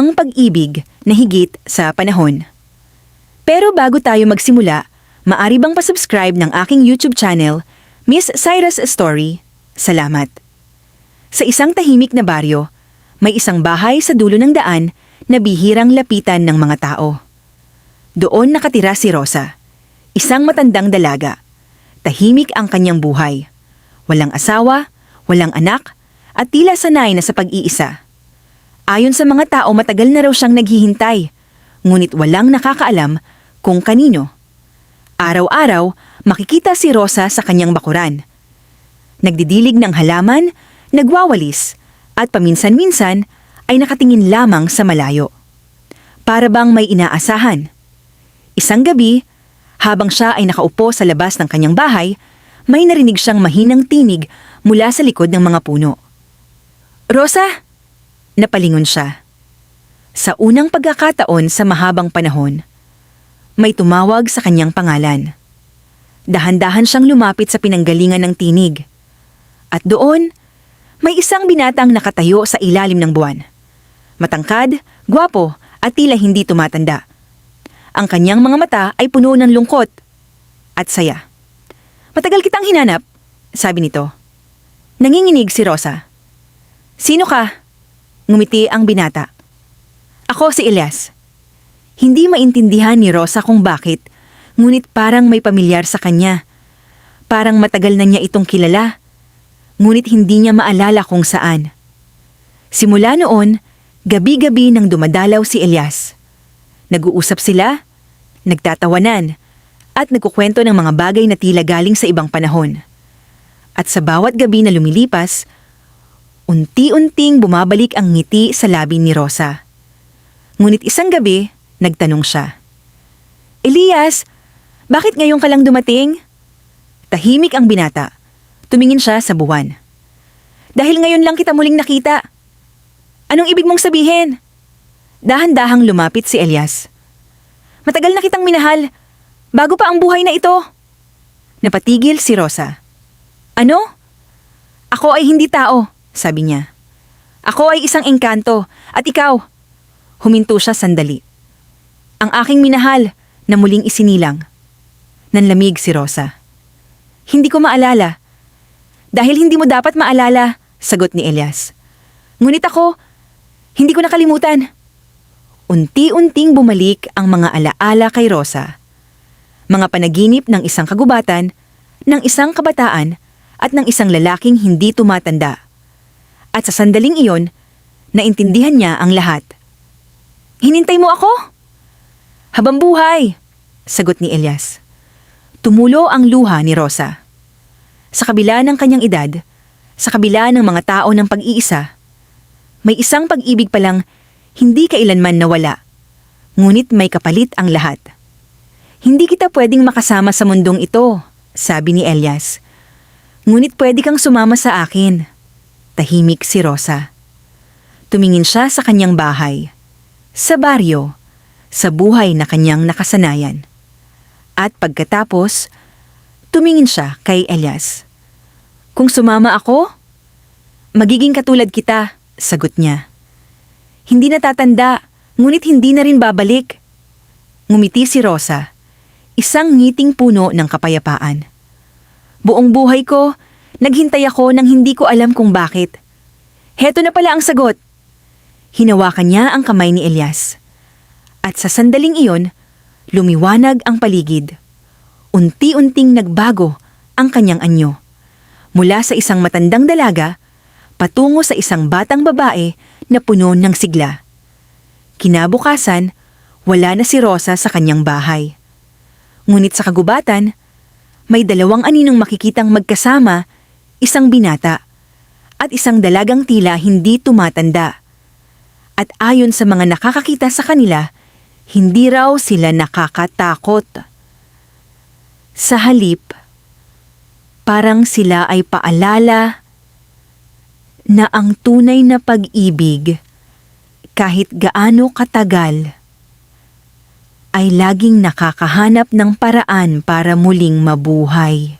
Ang pag-ibig na higit sa panahon. Pero bago tayo magsimula, maari bang pasubscribe ng aking YouTube channel, Miss Cyrus Story? Salamat. Sa isang tahimik na baryo, may isang bahay sa dulo ng daan na bihirang lapitan ng mga tao. Doon nakatira si Rosa, isang matandang dalaga. Tahimik ang kanyang buhay. Walang asawa, walang anak, at tila sanay na sa pag-iisa. Ayon sa mga tao, matagal na raw siyang naghihintay, ngunit walang nakakaalam kung kanino. Araw-araw, makikita si Rosa sa kanyang bakuran. Nagdidilig ng halaman, nagwawalis, at paminsan-minsan ay nakatingin lamang sa malayo. Para bang may inaasahan. Isang gabi, habang siya ay nakaupo sa labas ng kanyang bahay, may narinig siyang mahinang tinig mula sa likod ng mga puno. "Rosa!" Napalingon siya. Sa unang pagkakataon sa mahabang panahon, may tumawag sa kanyang pangalan. Dahan-dahan siyang lumapit sa pinanggalingan ng tinig. At doon, may isang binatang nakatayo sa ilalim ng buwan. Matangkad, gwapo, at tila hindi tumatanda. Ang kanyang mga mata ay puno ng lungkot at saya. "Matagal kitang hinanap," sabi nito. Nanginginig si Rosa. "Sino ka?" Ngumiti ang binata. "Ako si Elias." Hindi maintindihan ni Rosa kung bakit, ngunit parang may pamilyar sa kanya. Parang matagal na niya itong kilala, ngunit hindi niya maalala kung saan. Simula noon, gabi-gabi nang dumadalaw si Elias. Nag-uusap sila, nagtatawanan, at nagkukwento ng mga bagay na tila galing sa ibang panahon. At sa bawat gabi na lumilipas, unti-unting bumabalik ang ngiti sa labi ni Rosa. Ngunit isang gabi, nagtanong siya. "Elias, bakit ngayon ka lang dumating?" Tahimik ang binata. Tumingin siya sa buwan. "Dahil ngayon lang kita muling nakita." "Anong ibig mong sabihin?" Dahan-dahang lumapit si Elias. "Matagal na kitang minahal, bago pa ang buhay na ito." Napatigil si Rosa. "Ano?" "Ako ay hindi tao," sabi niya. "Ako ay isang engkanto, at ikaw." Huminto siya sandali. "Ang aking minahal na muling isinilang." Nanlamig si Rosa. "Hindi ko maalala." "Dahil hindi mo dapat maalala," sagot ni Elias. "Ngunit ako, hindi ko nakalimutan." Unti-unting bumalik ang mga alaala kay Rosa. Mga panaginip ng isang kagubatan, ng isang kabataan, at ng isang lalaking hindi tumatanda. At sa sandaling iyon, naintindihan niya ang lahat. "Hinintay mo ako?" "Habang buhay," sagot ni Elias. Tumulo ang luha ni Rosa. Sa kabila ng kanyang edad, sa kabila ng mga tao ng pag-iisa, may isang pag-ibig palang hindi kailanman nawala, ngunit may kapalit ang lahat. "Hindi kita pwedeng makasama sa mundong ito," sabi ni Elias. "Ngunit pwede kang sumama sa akin." Tahimik si Rosa. Tumingin siya sa kanyang bahay, sa baryo, sa buhay na kanyang nakasanayan. At pagkatapos, tumingin siya kay Elias. "Kung sumama ako, magiging katulad kita," sagot niya. "Hindi natatanda, ngunit hindi na rin babalik." Ngumiti si Rosa, isang ngiting puno ng kapayapaan. "Buong buhay ko, naghintay ako nang hindi ko alam kung bakit. Heto na pala ang sagot." Hinawakan niya ang kamay ni Elias. At sa sandaling iyon, lumiwanag ang paligid. Unti-unting nagbago ang kanyang anyo. Mula sa isang matandang dalaga, patungo sa isang batang babae na puno ng sigla. Kinabukasan, wala na si Rosa sa kanyang bahay. Ngunit sa kagubatan, may dalawang aninong makikitang magkasama, isang binata, at isang dalagang tila hindi tumatanda. At ayon sa mga nakakakita sa kanila, hindi raw sila nakakatakot. Sa halip, parang sila ay paalala na ang tunay na pag-ibig, kahit gaano katagal, ay laging nakakahanap ng paraan para muling mabuhay.